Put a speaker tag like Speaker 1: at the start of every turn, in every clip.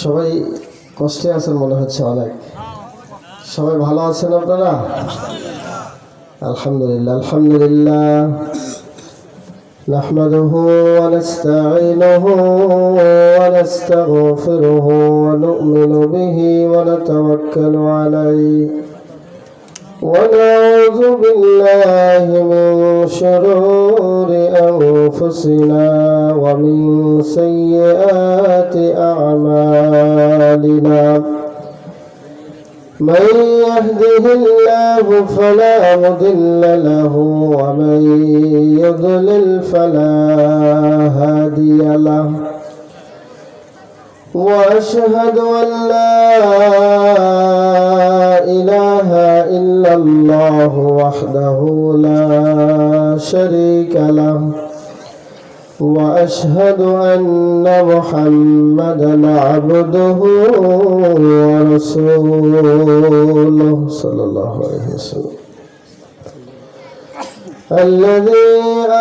Speaker 1: সবাই কষ্টে আছেন মনে হচ্ছে অনেক। সবাই ভালো আছেন আপনারা? আলহামদুলিল্লাহ আলহামদুলিল্লাহ। نحمده ونستعينه ونستغفره ونؤمن به ونتوكل عليه ونعوذ بالله من شرور أنفسنا ومن سيئات أعمالنا من يهده الله فلا مضل له ومن يضلل فلا هادي له وأشهد أن لا إله إلا الله وحده لا شريك له وأشهد أن محمدا عبده ورسوله صلى الله عليه وسلم الذي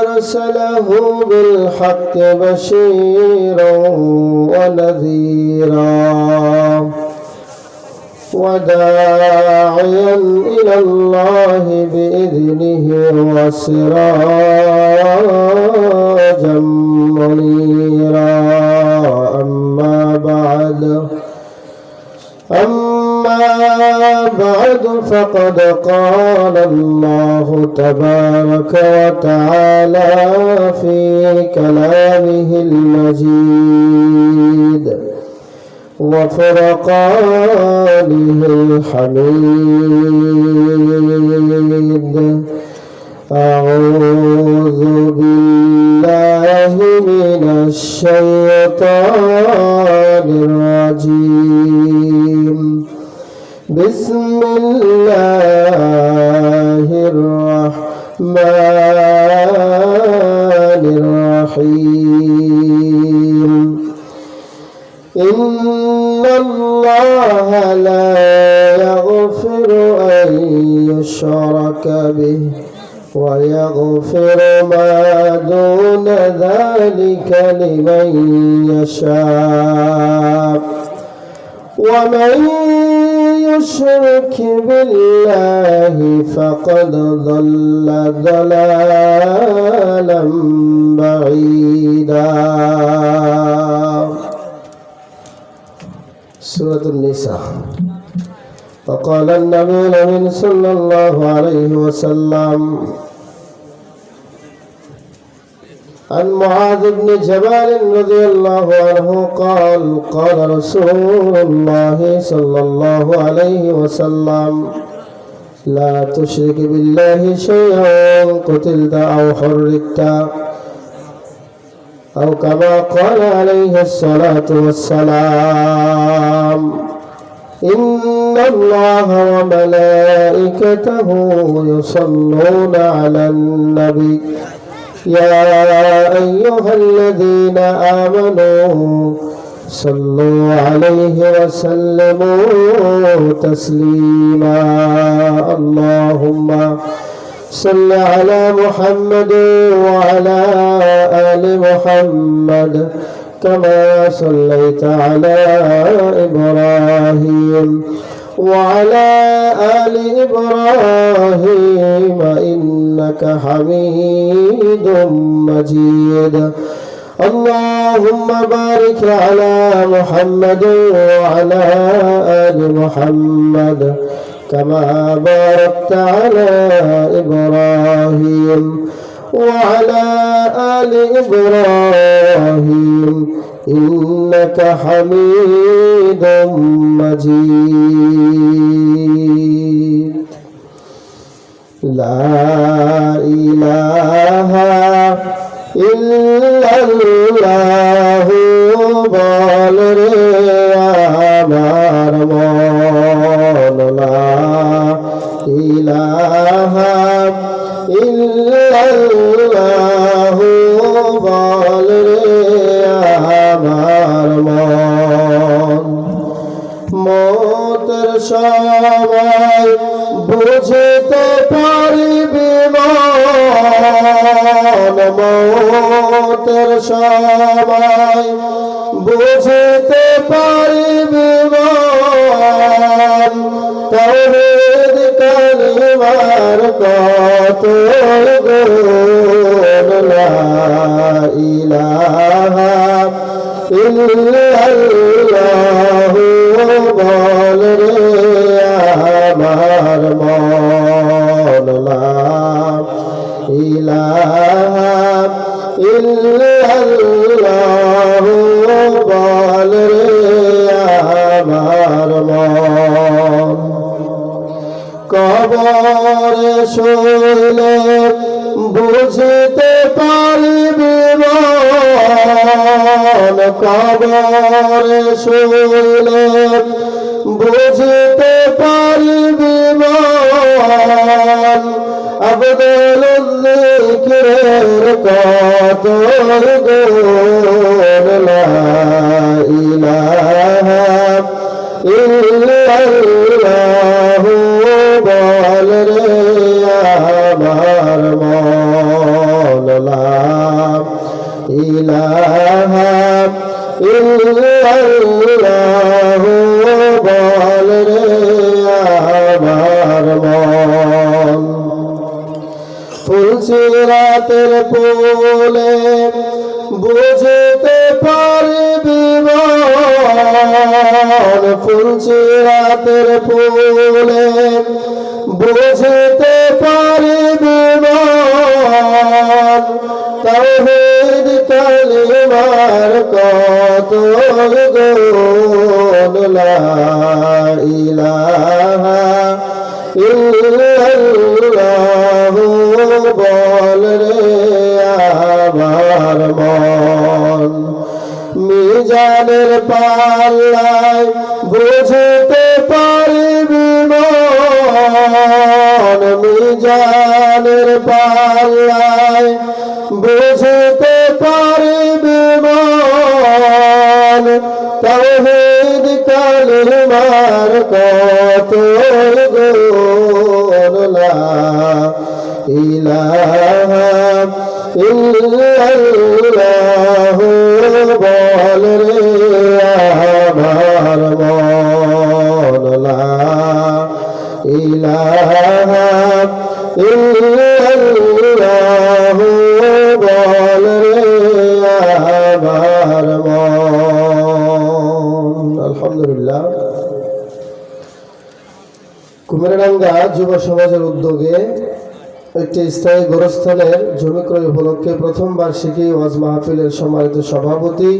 Speaker 1: أرسله بالحق بشيرا ونذيرا وداعيا إلى الله بإذنه وسراجا منيرا. أما بعد فقد قال الله تبارك وتعالى في كلامه المجيد وفرقانه الحميد. أعوذ بالله من الشيطان الرجيم. بسم الله الرحمن الرحيم. إن الله لا يغفر أن يشرك به ويغفر ما دون ذلك لمن يشاء ومن يشرك بالله فقد ضل ضلالا بعيدا. سورة النساء. وقال النبي الأمين صلى الله عليه وسلم عن معاذ بن جبل رضي الله عنه قال قال رسول الله صلى الله عليه وسلم لا تشرك بالله شيئا قتلت أو حرقت أو كما قال عليه الصلاة والسلام. إن الله وملائكته يصلون على النبي يا أيها الذين آمنوا صلوا عليه وسلموا تسليما. اللهم صل على محمد وعلى آل محمد كما صليت على إبراهيم وعلى آل إبراهيم إنك حميد مجيد. اللهم بارك على محمد وعلى آل محمد كما باركت على إبراهيم وعلى آل إبراهيم إنك حميد مجيد. لا إله إلا الله بول আমার মন লা ইলাহা ইল্লাল্লাহ বল আমার মন। মতের সময় বুঝতে পারবি মন, মতের সময় বুঝতে পারিবি মন তাওহীদ কালিমার কত গুণ লা ইলাহা ইল্লাল্লাহু বল রে আমার মন লা ইলাহা ইল্লাল্লাহু বল রে আমার মন কবরে শুইলে বুঝতে পারিবি মন কবরে শুইলে বুঝতে পারিবি মন আবদুল যিকরের কত গুণ লা ইলাহা ইল্লাল্লাহু বল রে আমার মন লা ইলাহা ইল্লাল্লাহু বল রে আমার মন ফুলসিরাতের ফুলে বুঝতে পারিবি মন ফুলসিরাতের ফুলে বুঝতে পারিবি মন তাওহীদ কালিমার কত গুণ লা ইলাহা ইল্লাল্লাহু বল রে আমার মন মিজানের পাল্লায় বুঝতে পারিবি মন মিজানের পাল্লায় বুঝতে পারিবি মন তাওহীদ কালিমার কত গুণ লা ইলাহা ইল্লাল্লাহু বল রে আমার মন লা ইলাহা ইল্লাল্লাহু বল রে আমার মন আলহামদুলিল্লাহ কুমিরাডাঙ্গা যুব সমাজের উদ্যোগে একটি স্থায়ী গোরস্থানের জমি ক্রয় উপলক্ষে প্রথম বার্ষিকী ওয়াজ মাহফিলের সম্মানিত সভাপতি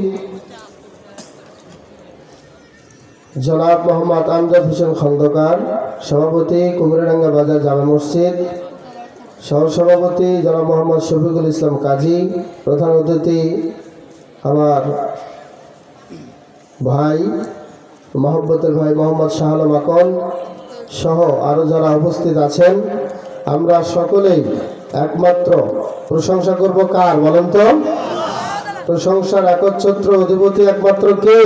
Speaker 1: জনাব মোহাম্মদ আমজাদ হোসেন খন্দকার, সভাপতি কুমিরাডাঙ্গা বাজার জামে মসজিদ, সহসভাপতি জনাব মোহাম্মদ শফিকুল ইসলাম কাজী, প্রধান অতিথি আমার ভাই মহব্বতের ভাই মোহাম্মদ শাহ আলম আকন সহ আরো যারা উপস্থিত আছেন, আমরা সকলেই একমাত্র প্রশংসা করব কার বলেন তো? প্রশংসার একচ্ছত্র অধিপতি একমাত্র কে?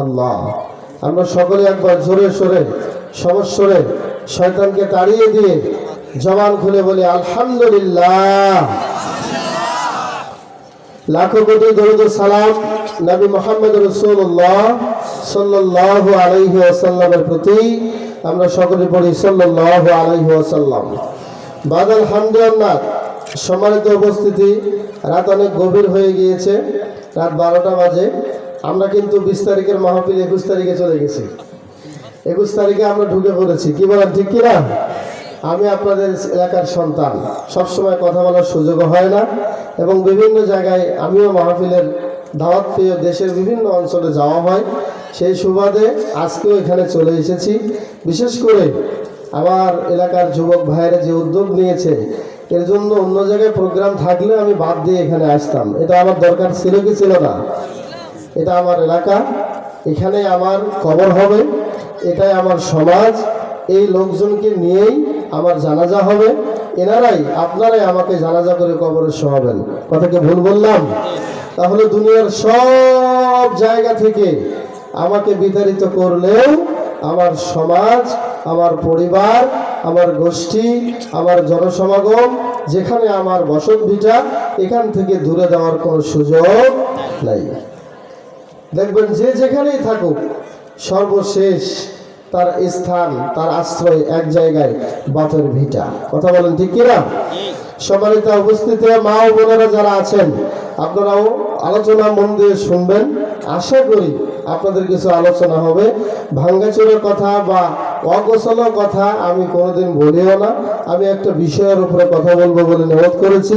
Speaker 1: আল্লাহ। আমরা সকলে একবার জোরে সোরে সমস্বরে শয়তানকে তাড়িয়ে দিয়ে জবান খুলে বলি আলহামদুলিল্লাহ। লাখো কোটি দরুদ ও সালাম নবী মুহাম্মদ রাসূলুল্লাহ সাল্লাল্লাহু আলাইহি ওয়াসাল্লামের প্রতি আমরা সকলে পড়ি সাল্লাল্লাহু আলাইহি ওয়াসাল্লাম। বাদাল হামদুলিল্লাহ। সম্মানিত উপস্থিতি, রাত অনেক গভীর হয়ে গিয়েছে, রাত 12টা বাজে। আমরা কিন্তু 20 তারিখের মাহফিল 21 তারিখে চলে গেছি। 21 তারিখে আমরা ঢুকে পড়েছি, কি বলেন ঠিক কিনা? আমি আপনাদের এলাকার সন্তান, সবসময় কথা বলার সুযোগ হয় না এবং বিভিন্ন জায়গায় আমিও মাহফিলের দাওয়াত পেয়ে দেশের বিভিন্ন অঞ্চলে যাওয়া হয়। সেই সুবাদে আজকেও এখানে চলে এসেছি। বিশেষ করে আমার এলাকার যুবক ভাইয়েরা যে উদ্যোগ নিয়েছে, এর জন্য অন্য জায়গায় প্রোগ্রাম থাকলে আমি বাদ দিয়ে এখানে আসতাম। এটা আমার দরকার ছিল কি ছিল না? এটা আমার এলাকা, এখানে আমার কবর হবে, এটাই আমার সমাজ, এই লোকজনকে নিয়েই আমার জানাজা হবে, এনারাই আপনারাই আমাকে জানাজা করে কবরে শোয়াবেন। কথা কি ভুল বললাম? তাহলে দুনিয়ার সব জায়গা থেকে আমাকে বিতাড়িত করলেও আমার সমাজ, আমার পরিবার, আমার গোষ্ঠী, আমার জনসমাগম, যেখানে আমার বসত ভিটা, এখান থেকে দূরে দেওয়ার কোনো সুযোগ নাই। দেখবেন যে যেখানেই থাকুক সর্বশেষ তার স্থান, তার আশ্রয় এক জায়গায়, বাপের ভিটা। কথা বলেন ঠিক কিনা? সম্মানিত উপস্থিতি মা ও বোনেরা যারা আছেন, আপনারাও আলোচনা মন দিয়ে শুনবেন। আশা করি আপনাদের কিছু আলোচনা হবে। ভাঙ্গাচোরা কথা বা অগোছালো কথা আমি কোনোদিন বলিও না। আমি একটা বিষয়ের উপরে কথা বলবো বলে নিয়ত করেছি।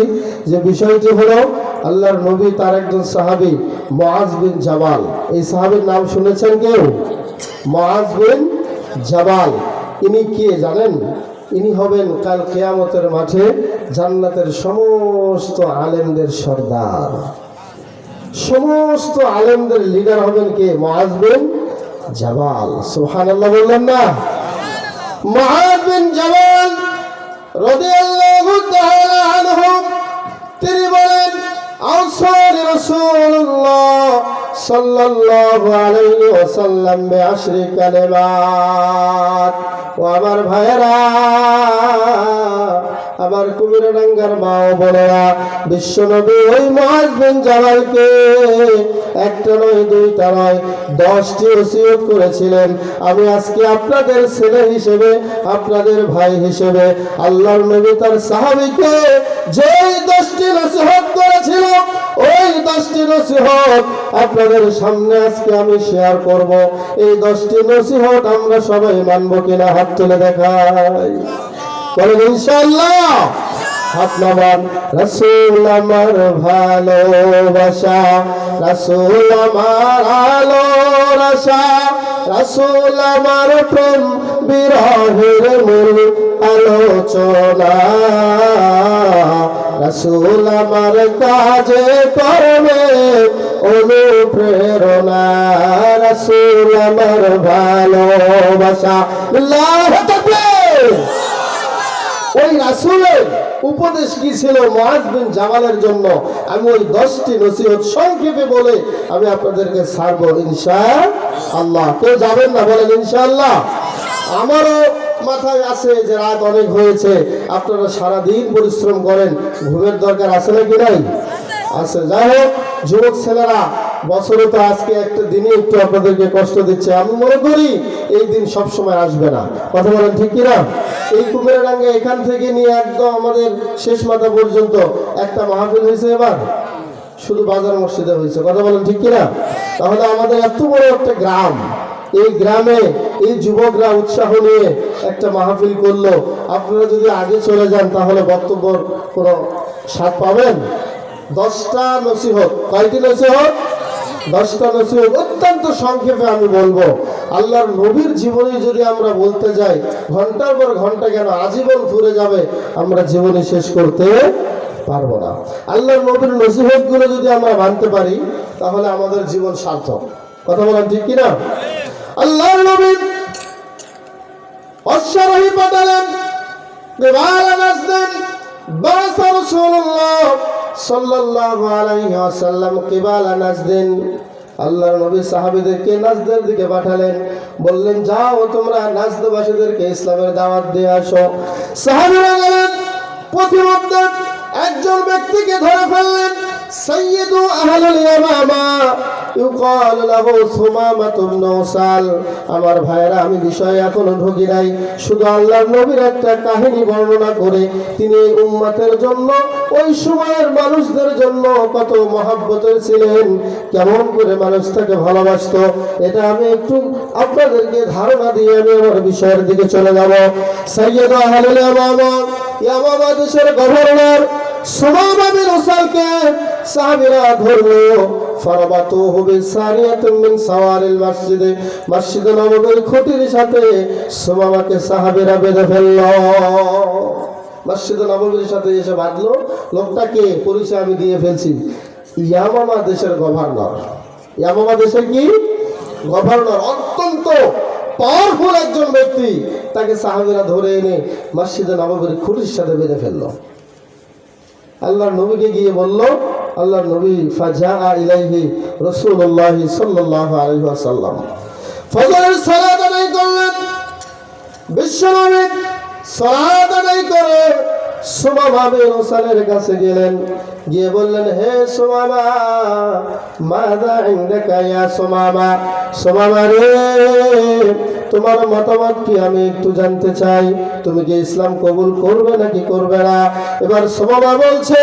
Speaker 1: যে বিষয়টি হলো, আল্লাহর নবী তার একজন সাহাবী মুআজ বিন জাবাল। এই সাহাবীর নাম শুনেছেন কেউ? মুআজ বিন জাবাল। ইনি কে জানেন? ইনি হবেন কাল কিয়ামতের মাঠে জান্নাতের সমস্ত আলেমদের সর্দার, সমস্ত আলেমদের লিডার হবেন কে? মুআজ বিন জাবাল। সুবহানাল্লাহ বললেন না? মুআজ বিন জাবাল রাদিয়াল্লাহু তাআলা আনহু তিনি বলেন, আওসানি রাসূলুল্লাহ সাল্লাল্লাহু আলাইহি ওয়াসাল্লাম বিআশরি কালিমাত। ও আমার ভাইয়েরা, আমার কুমিরাডাঙ্গার মা ও বোনেরা, বিশ্বনবী ওই মুআজ বিন জাবালকে একটা নয়, দুইটা নয়, 10টি ওসিয়ত করেছিলেন। আমি আজকে আপনাদের ছেলে হিসেবে, আপনাদের ভাই হিসেবে, আল্লাহর নবী তার সাহাবীকে যে 10টি নসিহত করেছিল, ওই 10টি নসিহত আপনাদের সামনে আজকে আমি শেয়ার করব। এই 10টি নসিহত আমরা সবাই মানব কিনা? হাত তুলে দেখাই, বলেন ইনশাআল্লাহ। হাত নামান। রাসূল আমার ভালোবাসা, রাসূল আমার আলো রাশা, রাসূল আমার প্রেম বিরহের মূল আলোচনা, রাসূল আমার কাজে কর্মে অনুপ্রেরণা, রাসূল আমার ভালোবাসা। আল্লাহু তাকবীর। ওই রাসূলের উপদেশ কি ছিল মুআজ বিন জাবালের জন্য? আমি ওই 10টি নসিহত সংক্ষেপে বলে আমি আপনাদেরকে ছাড়বো ইনশাআল্লাহ। কেউ যাবেন না? বলেন ইনশাআল্লাহ। আমারও মাথায় আছে যে রাত অনেক হয়েছে, আপনারা সারাদিন পরিশ্রম করেন, ঘুমের দরকার আছে নাকি নাই? আছে। যাই হোক, যুবক ছেলেরা, বছরে তো আজকে একটা দিনই একটু আপনাদেরকে কষ্ট দিচ্ছে। আমি মনে করি এই দিন সব সময় আসবে না। কথা বলেন ঠিক কিনা? এই কুমিরাডাঙ্গা এখান থেকে নিয়ে একদম আমাদের শেষ মাথা পর্যন্ত একটা মাহফিল হয়েছে এবার, শুধু বাজার মসজিদে হয়েছে। কথা বলেন ঠিক কিনা? তাহলে আমাদের এত বড় একটা গ্রাম, এই গ্রামে এই যুবকরা উৎসাহ নিয়ে একটা মাহফিল করলো। আপনারা যদি আগে চলে যান তাহলে বক্তব্যর কোনো স্বাদ পাবেন। 10টা নসিহত। কয়টি নসিহত? 10টা নসিহত অত্যন্ত সংক্ষেপে আমি বলবো। আল্লাহর নবীর জীবনী যদি আমরা বলতে যাই, ঘন্টার পর ঘন্টা কেন আজীবন ফুরে যাবে, আমরা জীবনী শেষ করতে পারবো না। আল্লাহর নবীর নসিহত গুলো যদি আমরা মানতে পারি তাহলে আমাদের জীবন সার্থক। কথা বলেন ঠিক কিনা? আল্লাহর নবী অশ্বারোহী পাঠালেন, কিবালা নাজদিন, বাসা রাসূলুল্লাহ সাল্লাল্লাহু আলাইহি ওয়াসাল্লাম কিবালা নাজদিন। আল্লাহর নবী সাহাবীদেরকে নাজদের দিকে পাঠালেন, বললেন যাও তোমরা নাজদবাসীদেরকে ইসলামের দাওয়াত দিয়ে আসো। সাহাবীরা গেলেন, পথিমধ্যে একজন ব্যক্তিকে ধরে ফেললেন, সাইয়্যিদু আহলুল ইয়ামামা ইউকাল লাহু সুমামা ইবনে উসাল। আমার ভাইয়েরা, আমি বিষয়ে এখনো ঢুকি নাই, শুধু আল্লাহর নবীর একটা কাহিনী বর্ণনা করে তিনি উম্মতের জন্য, ওই সময়ের মানুষদের জন্য কত মহব্বতের ছিলেন, কেমন করে মানুষ তাকে ভালোবাসতো, এটা আমি একটু আপনাদেরকে ধারণা দিয়ে আমি আমার বিষয়ের দিকে চলে যাব। সাইয়্যিদু আহলুল ইয়ামামা, ইয়ামামা দেশের গভর্নর সুমামা বিন উসালকে সাহাবীরা ধরলো। ফারাবাতুহু বিসারিয়াতিন মিন সাওয়ারিল মসজিদে, মসজিদে নববীর খুঁটির সাথে সুমামাকে সাহাবীরা বেঁধে ফেললো। মসজিদে নববীর সাথে এসে বাঁধলো। লোকটাকে পরিচয় আমি দিয়ে ফেলছি, ইয়ামামা দেশের গভর্নর। ইয়ামামা দেশের কি গভর্নর, অত্যন্ত পাওয়ারফুল একজন ব্যক্তি। তাকে সাহাবীরা ধরে এনে মসজিদে নববীর খুঁটির সাথে বেঁধে ফেললো। আল্লাহর নবীকে গিয়ে বলল, আল্লাহর নবী ফাজা ইলাইহি রাসূলুল্লাহ সাল্লাল্লাহু আলাইহি ওয়াসাল্লাম ফজরের সালাত আদায় করলেন। বিশ্বনবী সালাত আদায় করে সুমামা বিন উসালের কাছে গেলেন, গিয়ে বললেন, হে সুমামা, মাযা ইনদাকা ইয়া সুমামা, সুমামা রে, তোমার মতামত কি আমি একটু জানতে চাই, তুমি কি ইসলাম কবুল করবে নাকি করবে না? এবার সুমামা বলছে,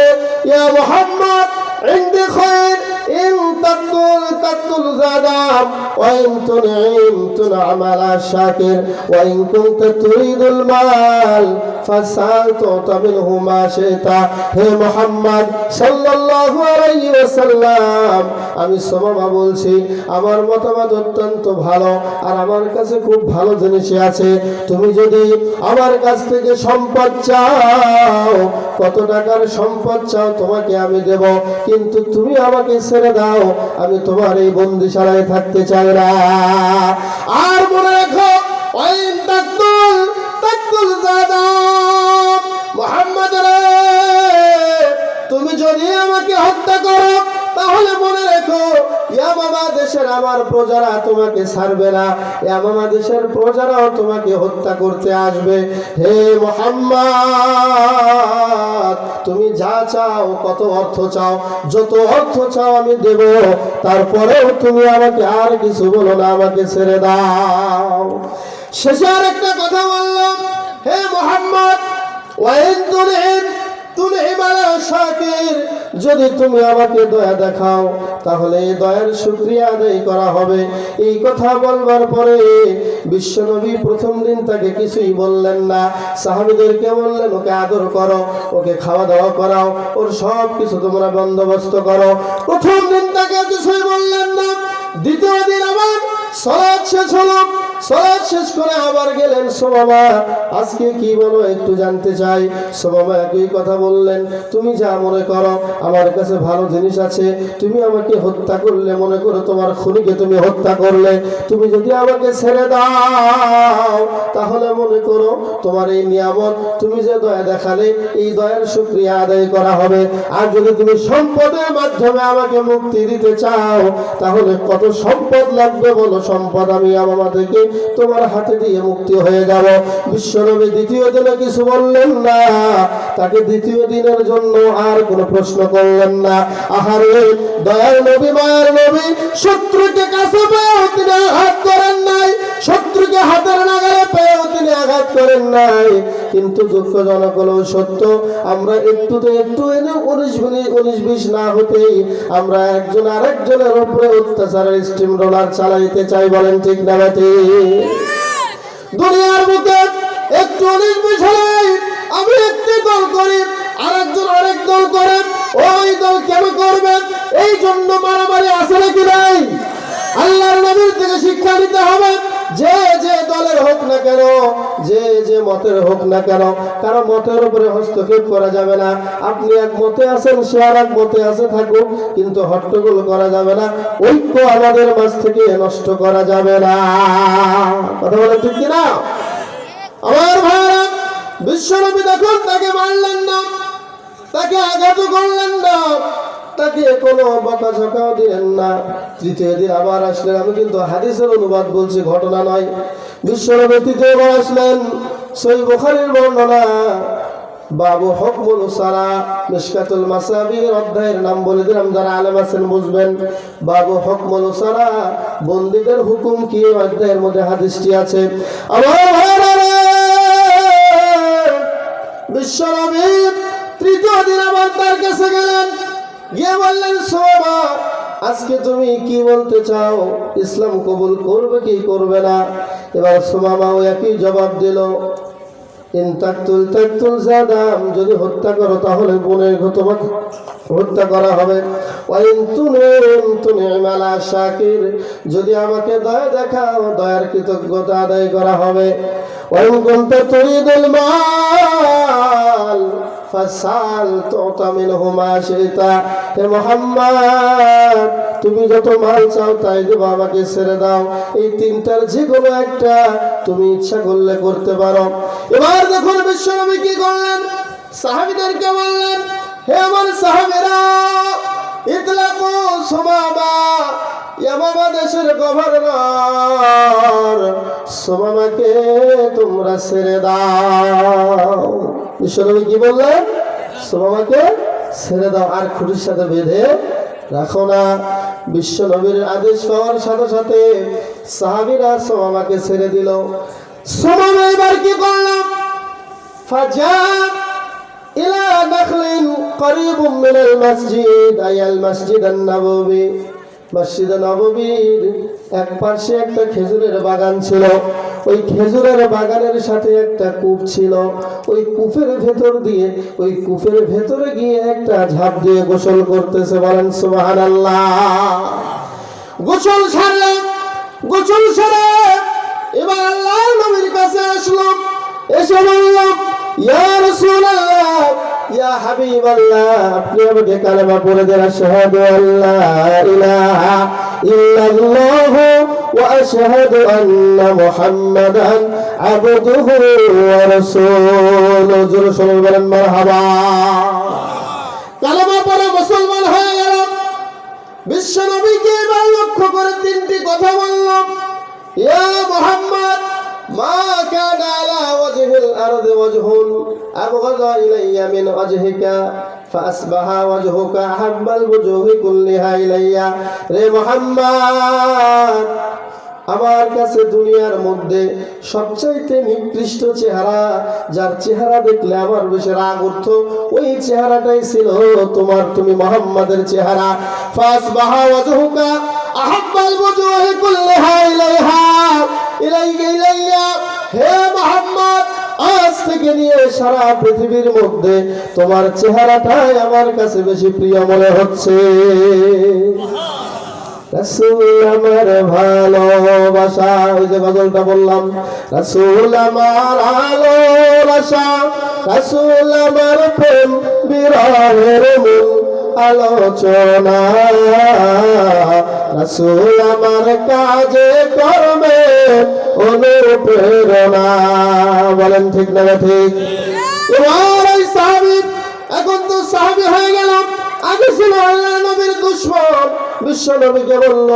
Speaker 1: ইয়া মুহাম্মদ, ইনদি খায়র, ইন তাকতুল যাদাম, ওয়া ইন তুনঈম তুনআম আলা শাকির, ওয়া ইন কুনতা তুরিদুল মাল ফাসাল তুতা মিনহু মা শিতা। হে মুহাম্মদ সাল্লাল্লাহু আলাইহি ওয়াসাল্লাম, আমি সুমামা বলছি, আমার মতামত অত্যন্ত ভালো, আর আমার কাছে খুব ভালো জিনিসই আছে। তুমি যদি আমার কাছ থেকে সম্পদ চাও, কত টাকার সম্পদ চাও তোমাকে আমি দেব, কিন্তু তুমি আমাকে ছেড়ে দাও, আমি তোমার এই বন্দিশালায় থাকতে চাই না। আর মনে রেখো, ওয়াইন তাকতুল যাদাম, মুহাম্মদ রে, তুমি যদি আমাকে হত্যা করো, তাহলে মনে রেখো, ইয়ামামা দেশের আমার প্রজারা তোমাকে ছাড়বে না, ইয়ামামা দেশের প্রজারাও তোমাকে হত্যা করতে আসবে। হে মুহাম্মদ, তুমি যা চাও, কত অর্থ চাও, যত অর্থ চাও আমি দেব, তারপরেও তুমি আমাকে আর কিছু বলো না, আমাকে ছেড়ে দাও। শেষে আর একটা কথা বললাম, হে মুহাম্মদ, ওয়াইন তুনঈম আলা শাকির, যদি তুমি আমাকে দয়া দেখাও, তাহলে এই দয়ার শুকরিয়া আদায় করা হবে। এই কথা বলবার পরে বিশ্বনবী প্রথম দিন তাকে কিছুই বললেন না, সাহাবীদেরকে বললেন, ওকে আদর করো, ওকে খাওয়া দাওয়া করাও, ওর সব কিছু তোমরা বন্দোবস্ত করো। প্রথম দিন তাকে কিছুই বললেন না। দ্বিতীয় দিন আবার সালাত শেষ হলো, সালাত শেষ করে আবার গেলেন, সুমামা আজকে কি বলো একটু জানতে চাই। সুমামা একই কথা বললেন, তুমি যা মনে করো, আমার কাছে ভালো জিনিস আছে, তুমি আমাকে হত্যা করলে, মনে করো তোমার খুনিকে তুমি হত্যা করলে, তুমি যদি আমাকে ছেড়ে দাও, তাহলে মনে করো তোমার এই নিয়ামত, তুমি যে দয়া দেখালে, এই দয়ার শুকরিয়া আদায় করা হবে। আর যদি তুমি সম্পদের মাধ্যমে আমাকে মুক্তি দিতে চাও, তাহলে কত সম্পদ লাগবে বলো, সম্পদ আমি আমাদেরকে তোমার হাতে দিয়ে মুক্তি হয়ে যাব। বিশ্বনবী দ্বিতীয় দিনে কিছু বললেন না, তাকে দ্বিতীয় দিনের জন্য আর কোনো প্রশ্ন করলেন না। আহারে দয়ার নবী, মায়ের নবী, শত্রুকে কাছে পেয়েও তিনি আঘাত করেন নাই, শত্রুকে হাতের নাগালে পেয়েও তিনি আঘাত করেন নাই। কিন্তু দুঃখজনক হলেও সত্য, আমরা একটু এনে 19-20 না হতেই আমরা একজন আরেকজনের উপরে অত্যাচারের স্টিম রোলার চালাইতে চাই, বলেন ঠিক না ঠিক? দুনিয়ার বুকে একটু 19-20 হলেই আমি একটি দল করি, আরেকজন আরেক দল করে, ওই দল কেন করবে? এই জন্য মারামারি আছে নাকি নাই? আল্লাহর নবীর থেকে শিক্ষা নিতে হবে, যে যে দলের হোক না কেন, যে যে মতের হোক না কেন, কারো মতের উপরে হস্তক্ষেপ করা যাবে না। আপনি এক মতে আছেন, সে আর এক মতে আছে, থাকুক, কিন্তু হট্টগোল করা যাবে না, ঐক্য আমাদের মাঝ থেকে নষ্ট করা যাবে না। কথা বলে ঠিক কিনা আমার ভাইরা? বিশ্বনবী দেখুন, তাকে মারলেন না, তাকে আঘাত করলেন না, তাকে কোনো বকাঝকাও দিলেন না। তৃতীয় দিন আবার আসলেন, আমি কিন্তু হাদিসের অনুবাদ বলছি, ঘটনা নয়। বিশ্বনবী তৃতীয়বার আসলেন, সহিহ বুখারীর বর্ণনা, বাবু হুকমুল উসারা, মিশকাতুল মাসাবির অধ্যায়ের নাম বলে দিলাম, যারা আলেম আছেন বুঝবেন। বাবু হুকমুল উসারা, বন্দীদের হুকুম কি, অধ্যায়ের মধ্যে হাদিসটি আছে। আমার ভাইরা, বিশ্বনবী তৃতীয় দিন আবার তার কাছে গেলেন, গিয়ে বললেন, সুমামা আজকে তুমি কি বলতে চাও, ইসলাম কবুল করবে কি করবে না? এবার সুমামাও একই জবাব দিল, ইন তাকতুল যাদাম, যদি হত্যা করো তাহলে বোনের তোমাকে হত্যা করা হবে। ওয়াইন তুনঈম আলা শাকির, যদি আমাকে দয়া দেখাও, দয়ার কৃতজ্ঞতা আদায় করা হবে। ওয়াইন কুনতা তুরিদুল মাল ফাসাল তুতা মিনহু মা শিতা। হে মুহাম্মদ, তুমি যত মাল চাও তাই দেব, আমাকে ছেড়ে দাও, এই তিনটার যে কোনো একটা তুমি ইচ্ছা করলে করতে পারো। এবার দেখুন বিশ্বনবী কি করলেন, সাহাবীদেরকে বললেন, হে আমার সাহাবীরা, ইতলাকু সুমামা, ইয়ামামা দেশের গভর্নর সুমামাকে তোমরা ছেড়ে দাও। বিশ্বনবী কি বললেন? সুমামাকে ছেড়ে দাও, আর খুঁটির সাথে বেঁধে রাখো না। বিশ্বনবীর আদেশ পাওয়ার সাথে সাথে সাহাবীরা সুমামাকে ছেড়ে দিল। সুমামা এবার কি করলাম? ফাজা ইলা নাখলিন করিবুম মিনাল মসজিদ, আয়াল মসজিদ আন-নববী। মসজিদ নববীর এক পাশে একটা খেজুরের বাগান ছিল। ওই খেজুরের বাগানের সাথে একটা কূপ ছিল। ওই কূপের ভেতর দিয়ে, ওই কূপের ভেতরে গিয়ে একটা ঝাঁপ দিয়ে গোসল করতেছে। বলেন সুবহানাল্লাহ। গোসল সারলাম, গোসল সেরে এবার আল্লাহর নবীর কাছে আসলাম। এসে বললাম, ইয়া রাসূলুল্লাহ, ইয়া হাবিবাল্লাহ, আপনি আমাকে কালেমা পড়ে দেন, আশহাদু আল্লা ইলাহা ইল্লাল্লাহু ওয়া আশহাদু আন্না মুহাম্মাদান আবদুহু ওয়া রাসূলুহু। জোরে সবাই বলেন মারহাবা। কালেমা পড়ে মুসলমান হয়ে গেলাম। বিশ্ব নবীকে এবার লক্ষ্য করে তিনটি কথা বললাম। ইয়া মুহাম্মদ, মা কানা আলা ওয়াজহিল আরদি ওয়াজহুন আবগাদা ইলাইয়া মিন ওয়াজহিকা ফাসবাহা ওয়াজহুকা আহাব্বাল ওয়াজহি কুল্লিহা ইলাইয়া। রে মুহাম্মদ, আমার কাছে দুনিয়ার মধ্যে সবচাইতে নিকৃষ্ট চেহারা, যার চেহারা দেখলে আমার বেশি রাগ উঠতো, ওই চেহারাটাই ছিল তোমার, তুমি মুহাম্মাদের চেহারা। ফাসবাহা ওয়াজহুকা আহাব্বাল ওয়াজহি কুল্লিহা ইলাইয়া। হে মুহাম্মদ, আজ থেকে নিয়ে সারা পৃথিবীর মধ্যে তোমার চেহারাটাই আমার কাছে বেশি প্রিয় মনে হচ্ছে। রাসূল আমার ভালোবাসা, ওই যে গজলটা বললাম, রাসূল আমার ভালোবাসা, রাসূল আমার প্রেম বিরহের মূল আলোচনা, রাসূল আমার কাজে কর্মে অনুপ্রেরণা। বলেন ঠিক না ঠিক? এবার ওই সাহাবী, এখন তো সাহাবী হয়ে গেলাম, আগে ছিল আল্লাহর নবীর দুশমন। বিশ্ব নবীকে বলল,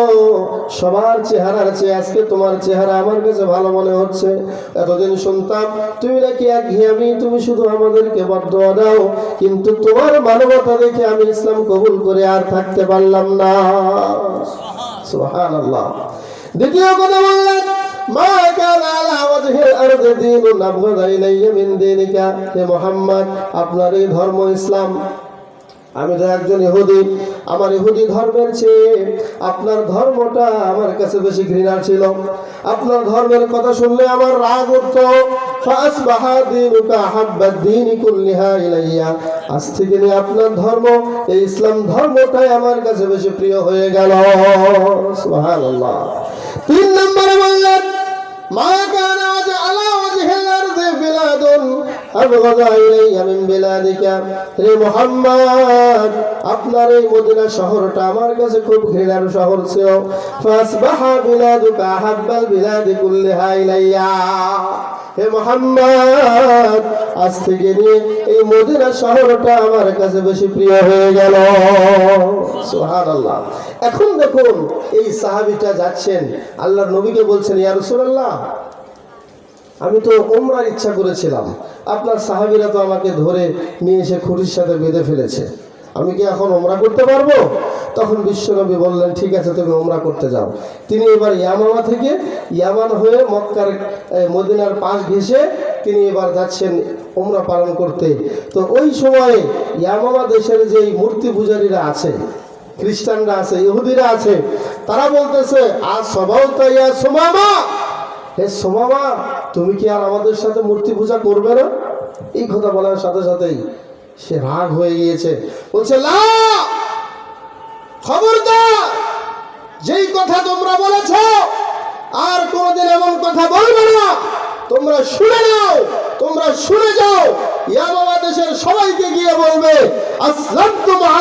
Speaker 1: সবার চেহারার চেয়ে আজকে তোমার চেহারা আমার কাছে ভালো মনে হচ্ছে। এতদিন শুনতাম তুমি নাকি একঘেয়েমি, তুমি শুধু আমাদেরকে বদদুয়া দাও, কিন্তু তোমার মানবতা দেখে আমি ইসলাম কবুল করে আর থাকতে পারলাম না। সুবহানাল্লাহ। দ্বিতীয় কথা বললেন, মা কানা আলা ওয়াজহিল আরদি দীনুন আবগাদা ইলাইয়া মিন দীনিকা। হে মুহাম্মদ, আপনার এই ধর্ম ইসলাম, আমি তো একজন ইহুদি, আমার ইহুদি ধর্মের চেয়ে আপনার ধর্মটা আমার কাছে বেশি ঘৃণার ছিল। আপনার ধর্মের কথা শুনলে আমার রাগ উঠতো। ফাসবাহা দীনুকা আহাব্বাদ দীনি কুল্লিহা ইলাইয়া। আজ থেকে নিয়ে আপনার ধর্ম, এই ইসলাম ধর্মটাই আমার কাছে বেশি প্রিয় হয়ে গেল। সুবহানাল্লাহ। তিন নম্বরে বললেন, মা কানা আলা ওয়াজহিল আরদি বিলাদুন আবগাদা ইলাইয়া মিন বিলাদিকা। হে মুহাম্মদ, আপনার এই মদিনা শহরটা আমার কাছে খুব ঘৃণার শহর ছিল। ফাসবাহা বিলাদুকা আহাব্বাল বিলাদি কুল্লিহা ইলাইয়া। হে মুহাম্মদ, আজ থেকে নিয়ে এই মদিনা শহরটা আমার কাছে বেশি প্রিয় হয়ে গেল। সুবহানাল্লাহ। এখন দেখুন, এই সাহাবীটা যাচ্ছেন, আল্লাহর নবীকে বলছেন, ইয়া রাসূলুল্লাহ, আমি তো উমরার ইচ্ছা করেছিলাম, আপনার সাহাবীরা তো আমাকে ধরে নিয়ে এসে খুঁটির সাথে বেঁধে ফেলেছে, আমি কি এখন উমরা করতে পারবো? তখন বিশ্বনবী বললেন, ঠিক আছে, তুমি উমরা করতে যাও। তিনি এবার ইয়ামামা থেকে, ইয়ামান হয়ে মক্কার মদিনার পাশ ঘেঁষে তিনি এবার যাচ্ছেন উমরা পালন করতে। তো ওই সময়ে ইয়ামামা দেশের যেই মূর্তি পূজারীরা আছে, খ্রিস্টানরা আছে, ইহুদিরা আছে, তারা বলতেছে, আজ সবাউতা ইয়া সুমামা, হে সুমামা, তুমি কি আর আমাদের সাথে মূর্তি পূজা করবে না? এই কথা বলার সাথে সাথেই সে রাগ হয়ে গিয়েছে, বলছে, লা, খবরদার, যেই কথা তোমরা বলেছ আর কোনদিন এমন কথা বলবে না। তোমরা শুনে নাও, তোমরা শুনে যাও, ইয়ামামা দেশের সবাইকে গিয়ে বলবে, আসলামতু মা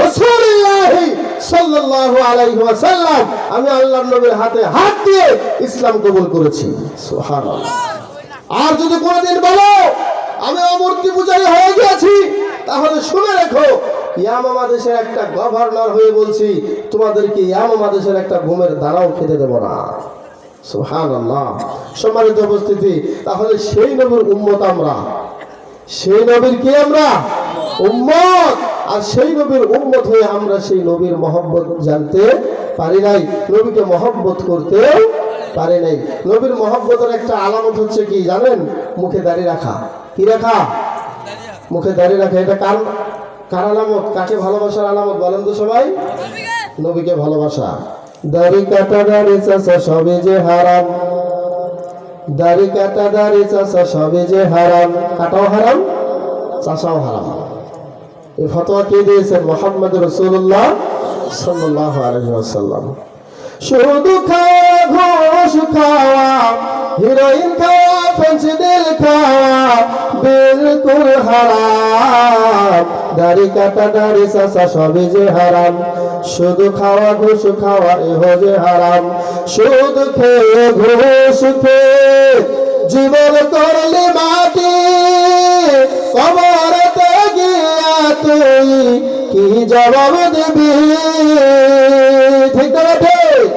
Speaker 1: রাসূলিল্লাহি সাল্লাল্লাহু আলাইহি ওয়াসাল্লাম, আমি আল্লাহর নবীর হাতে হাত দিয়ে ইসলাম কবুল করেছি। সুবহানাল্লাহ। আর যদি কোনদিন বলো আমি মূর্তি পূজারী হয়ে গেছি, তাহলে শুনে রেখো, ইয়ামামা দেশের একটা গভর্নর হয়ে বলছি, তোমাদেরকে ইয়ামামা দেশের একটা ঘুমের দানাও খেতে দেব না। সুবহানাল্লাহ। সম্মানিত উপস্থিতি, তাহলে সেই নবীর উম্মত আমরা, সেই নবীর কি আমরা উম্মত, আর সেই নবীর উম্মত হয়ে আমরা সেই নবীর মহব্বত জানতে পারি নাই, নবীকে মহব্বত করতে পারি নাই। নবীর মহব্বতের একটা আলামত হচ্ছে কি জানেন? মুখে দাড়ি রাখা। কি রাখা? মুখে দাড়ি রাখা। এটা কার কার আলামত? কাকে ভালোবাসার আলামত বলেন তো সবাই? নবীকে ভালোবাসা। দাড়ি কাটা দাড়ি চাচা সবে যে হারাম, দাড়ি কাটা দাড়ি চাচা সবে যে হারাম, কাটাও হারাম চাচাও হারাম। এই ফতোয়া কে দিয়েছেন? মুহাম্মদ রাসূলুল্লাহ সাল্লাল্লাহু আলাইহি ওয়াসাল্লাম। শুধু খাওয়া, ঘুষ খাওয়া, হিরোইন খাওয়া, ফেন্সিডিল খাওয়া বিলকুল হারাম। দাড়ি কাটা দাড়ি চাচা সবই যে হারাম। শুধু খাওয়া, ঘুষ খাওয়া এহো যে হারাম। সুদ খেয়ে ঘুষ খেয়ে জীবন করলি মাটি, কবরেতে গিয়া তুই কি জবাব দিবি? ঠিক না ঠিক?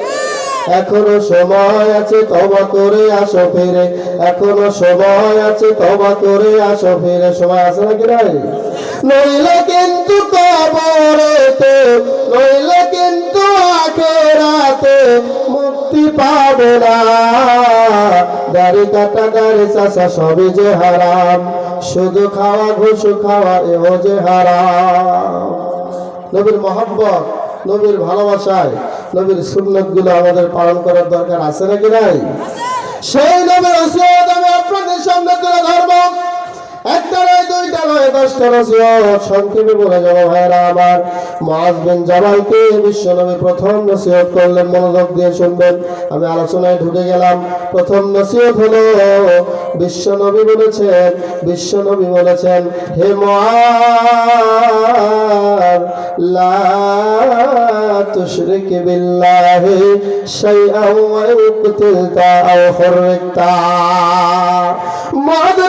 Speaker 1: এখনো সময় আছে তওবা করে আসো ফিরে, এখনো সময় আছে তওবা করে আসো ফিরে। সময় আছে নাকি নাই? নইলে কিন্তু কবরেতে, নইলে কিন্তু আখিরাতে মুক্তি পাবে না। দাড়ি কাটা দাড়ি চাচা সবই যে হারাম। শুধু খাওয়া, ঘুষ খাওয়া এও যে হারাম। নবীর মহব্বত, নবীর ভালোবাসায় নবীর সুন্নাত গুলো আমাদের পালন করার দরকার আছে নাকি নাই? সেই নবীর ওসিয়ত আমি আপনাদের সামনে তুলে ধরবো। একটা নয়, দুইটা নয়, 10টা নসিহত সংক্ষেপে বলে যাবো ভাইরা আমার। মুআয বিন জাবালকে বিশ্বনবী প্রথম নসিহত করলেন, মনোযোগ দিয়ে শুনবেন। আমি আলোচনায় ঢুকে গেলাম। প্রথম নসিহত হলো বিশ্বনবী বলেছেন, হে মুআয লা তুশরিক বিল্লাহি শাইআন ওয়া ইউকতিলতা আও হুররিকতা। মুআয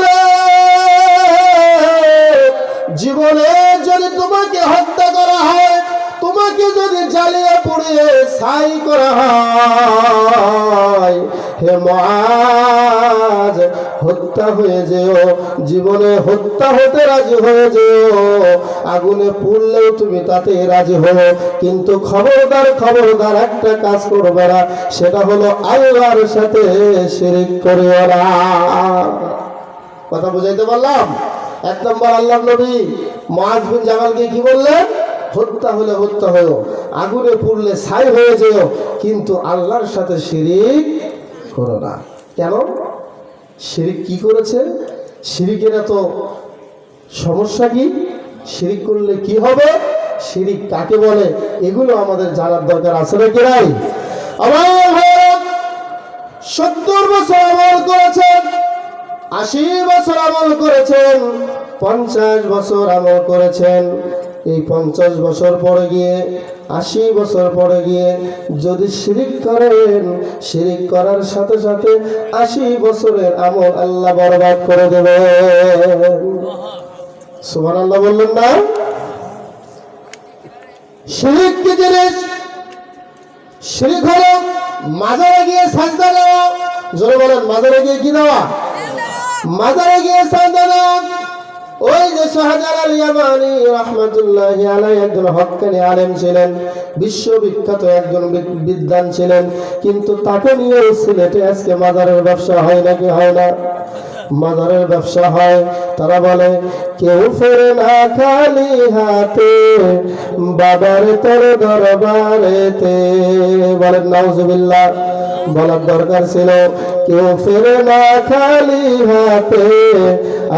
Speaker 1: জীবনে যদি তোমাকে হত্যা করা হয়, তোমাকে যদি জ্বালিয়ে পুড়িয়ে ছাই করা হয়, হে মুআয হত্যা হয়ে যেও, জীবনে হত্যা হতে রাজি হয়ে যেও, আগুনে পুড়লেও তুমি তাতে রাজি হও। কিন্তু খবরদার একটা কাজ করবে না, সেটা হলো আল্লাহর সাথে শিরক করিও না। কথা বুঝাইতে পারলাম? 1 নম্বর আল্লাহর নবী মুআয বিন জাবালকে কি বললেন? হত্যা হলে হত্যা হয়েও, আগুনে পুড়লে ছাই হয়ে যেও, কিন্তু আল্লাহর সাথে শিরক করো না। কেন? শিরক কি করেছে? শিরকের এত সমস্যা কি? শিরক করলে কি হবে? শিরক কাকে বলে? এগুলো আমাদের জানার দরকার আছে নাকি নাই? আমার 70 বছর আমল করেছেন, 80 বছর আমল করেছেন, 50 বছর আমল করেছেন। এই 50 বছর পরে গিয়ে, 80 বছর পরে গিয়ে যদি শিরক করেন, শিরক করার সাথে সাথে 80 বছরের আমল আল্লাহ বরবাদ করে দেবেন। সুবহানাল্লাহ বললেন না? শিরক কি জিনিস? শিরক হলো মাজারে গিয়ে সাজদা দেওয়া। জোরে বলেন, মাজারে গিয়ে কি দেওয়া? মাজারে গিয়ে সাজদা দেওয়া। ওই যে শাহজালাল ইয়ামানি রাহমাতুল্লাহি আলাইহি একজন হক্কানি আলেম ছিলেন, বিশ্ববিখ্যাত একজন বিদ্বান ছিলেন, কিন্তু তাকে নিয়ে সিলেটে আজকে মাজারের ব্যবসা হয় নাকি হয় না? মাজারের ব্যবসা হয়। তারা বলে, কেউ ফেরে না খালি হাতে বাবার তোর দরবারেতে। বলেন নাউজুবিল্লাহ। বলার দরকার ছিল, কেউ ফেরে না খালি হাতে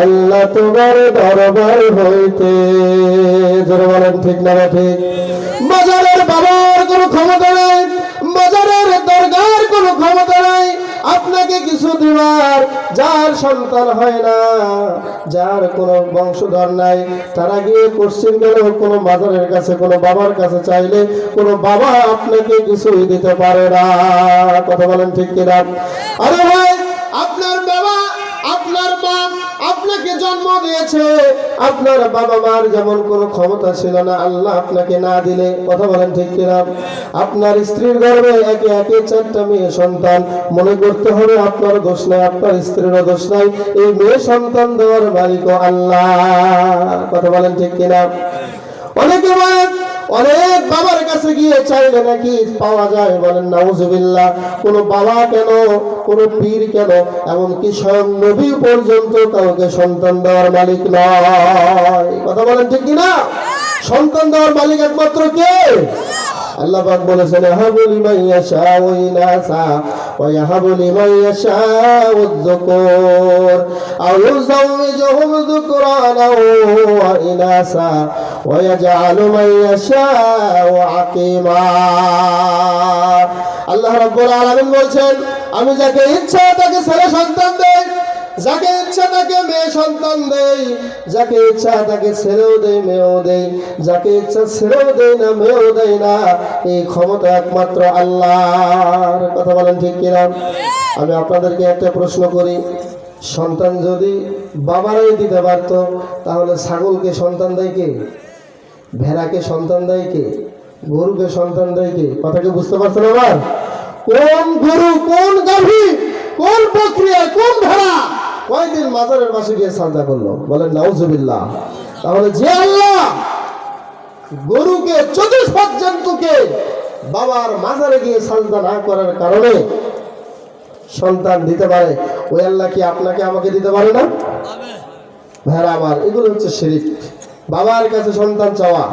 Speaker 1: আল্লাহ তোমার দরবার হইতে। জোরে বলেন ঠিক না ঠিক? বাজারের বাবার কোনো ক্ষমতা নাই, বাজারের দরগার কোনো ক্ষমতা নাই আপনাকে কিছু দিবার। যার সন্তান হয় না, যার কোনো বংশধর নাই, তারা গিয়ে পশ্চিম গেলেও কোনো মাজারের কাছে, কোনো বাবার কাছে চাইলে কোনো বাবা আপনাকে কিছুই দিতে পারে না। কথা বলেন ঠিক কিনা? আরে ভাই, আপনার বাবা, আপনার মা, আপনার আপনাকে জন্ম দিয়েছে, আপনার বাবা মার যেমন কোনো ক্ষমতা ছিল না, আল্লাহ আপনাকে না দিলে, কথা বলেন ঠিক কিনা? আপনার স্ত্রীর গর্ভে একে একে 4টা মেয়ে সন্তান, মনে করতে হবে আপনার দোষ নাই, আপনার স্ত্রীরও দোষ নাই, এই মেয়ে সন্তান দেওয়ার মালিকও আল্লাহ, কথা বলেন ঠিক কিনা? অনেকে বলেন অনেক বাবার কাছে গিয়ে চাইলে নাকি পাওয়া যায়, বলেন নাউজুবিল্লাহ। কোন বাবা কেন, কোন পীর কেন, এমনকি স্বয়ং নবী পর্যন্ত কাউকে সন্তান দেওয়ার মালিক নয়, কথা বলেন ঠিক কিনা? সন্তান দেওয়ার মালিক একমাত্র কে? আল্লাহ পাক বলেছেন ইয়াহাবু লিমান ইয়াশাউ ইনাসা ওয়া ইয়াহাবু লিমান ইয়াশাউ যুকুর আও ইউযাওযিজুহুম যুকরানা ওয়া ইনাসা ওয়া ইয়াজআলু মান ইয়াশাউ আকীমা। আল্লাহ রাব্বুল আলামিন বলেন আমি যাকে ইচ্ছা তাকে ছেলে সন্তান দেই, যাকে ইচ্ছা তাকে মেয়ে সন্তান দেই, যাকে ইচ্ছা তাকে ছেলেও দেই মেয়েও দেই, যাকে ইচ্ছা ছেলেও দেই না মেয়েও দেই না, এই ক্ষমতা একমাত্র আল্লাহর, কথা বলেন ঠিক কিনা? আমি আপনাদেরকে একটা প্রশ্ন করি, সন্তান যদি বাবারাই দিতে পারতো তাহলে ছাগলকে সন্তান দেয় কে? ভেড়াকে সন্তান দেয় কে? গরুকে সন্তান দেয় কে? কথা কি বুঝতে পারছেন? আবার কোন গরু, কোন গাভী, কোন প্রক্রিয়া, কোন ভেড়া কয়দিন মাজারের পাশে গিয়ে সাজদা করলো? বলেন নাউজুবিল্লাহ। তাহলে যে আল্লাহ গরুকে 24 জন্তুকে বাবার মাজারে গিয়ে সাজদা না করার কারণে সন্তান দিতে পারে, ওই আল্লাহ কি আপনাকে আমাকে দিতে পারে না? ভেড়া আমার, এগুলো হচ্ছে শিরক। বাবার কাছে সন্তান চাওয়া,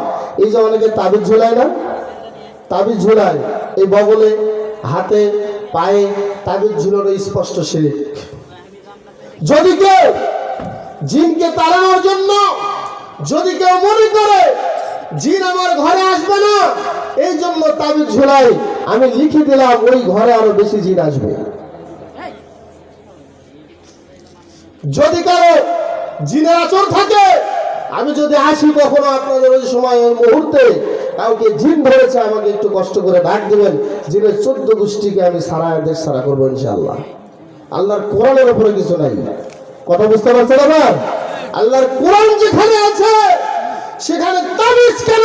Speaker 1: এই যে অনেকে তাবিজ ঝুলায় না, তাবিজ ঝুলায় এই বগলে, হাতে, পায়ে তাবিজ ঝুলানো স্পষ্ট শিরক। যদি কেউ জিনকে তাড়ানোর জন্য, যদি কেউ মনে করে জিন আমার ঘরে আসবে না এই জন্য তাবিজ ঝুলাই, আমি লিখে দিলাম ওই ঘরে আরো বেশি জিন আসবে। যদি কারো জিনের আচর থাকে, আমি যদি আসি কখনো আপনাদের ওই সময় ওই মুহূর্তে কাউকে জিন ধরেছে, আমাকে একটু কষ্ট করে ডাক দিবেন, জিনের 14 গোষ্ঠীকে আমি সারা দেশ সারা করবো ইনশাআল্লাহ। আল্লাহর কোরআনের উপরে কিছু নাই, কথা বুঝতে পারছেন? আবার আল্লাহর কোরআন যেখানে আছে সেখানে তাবিজ কেন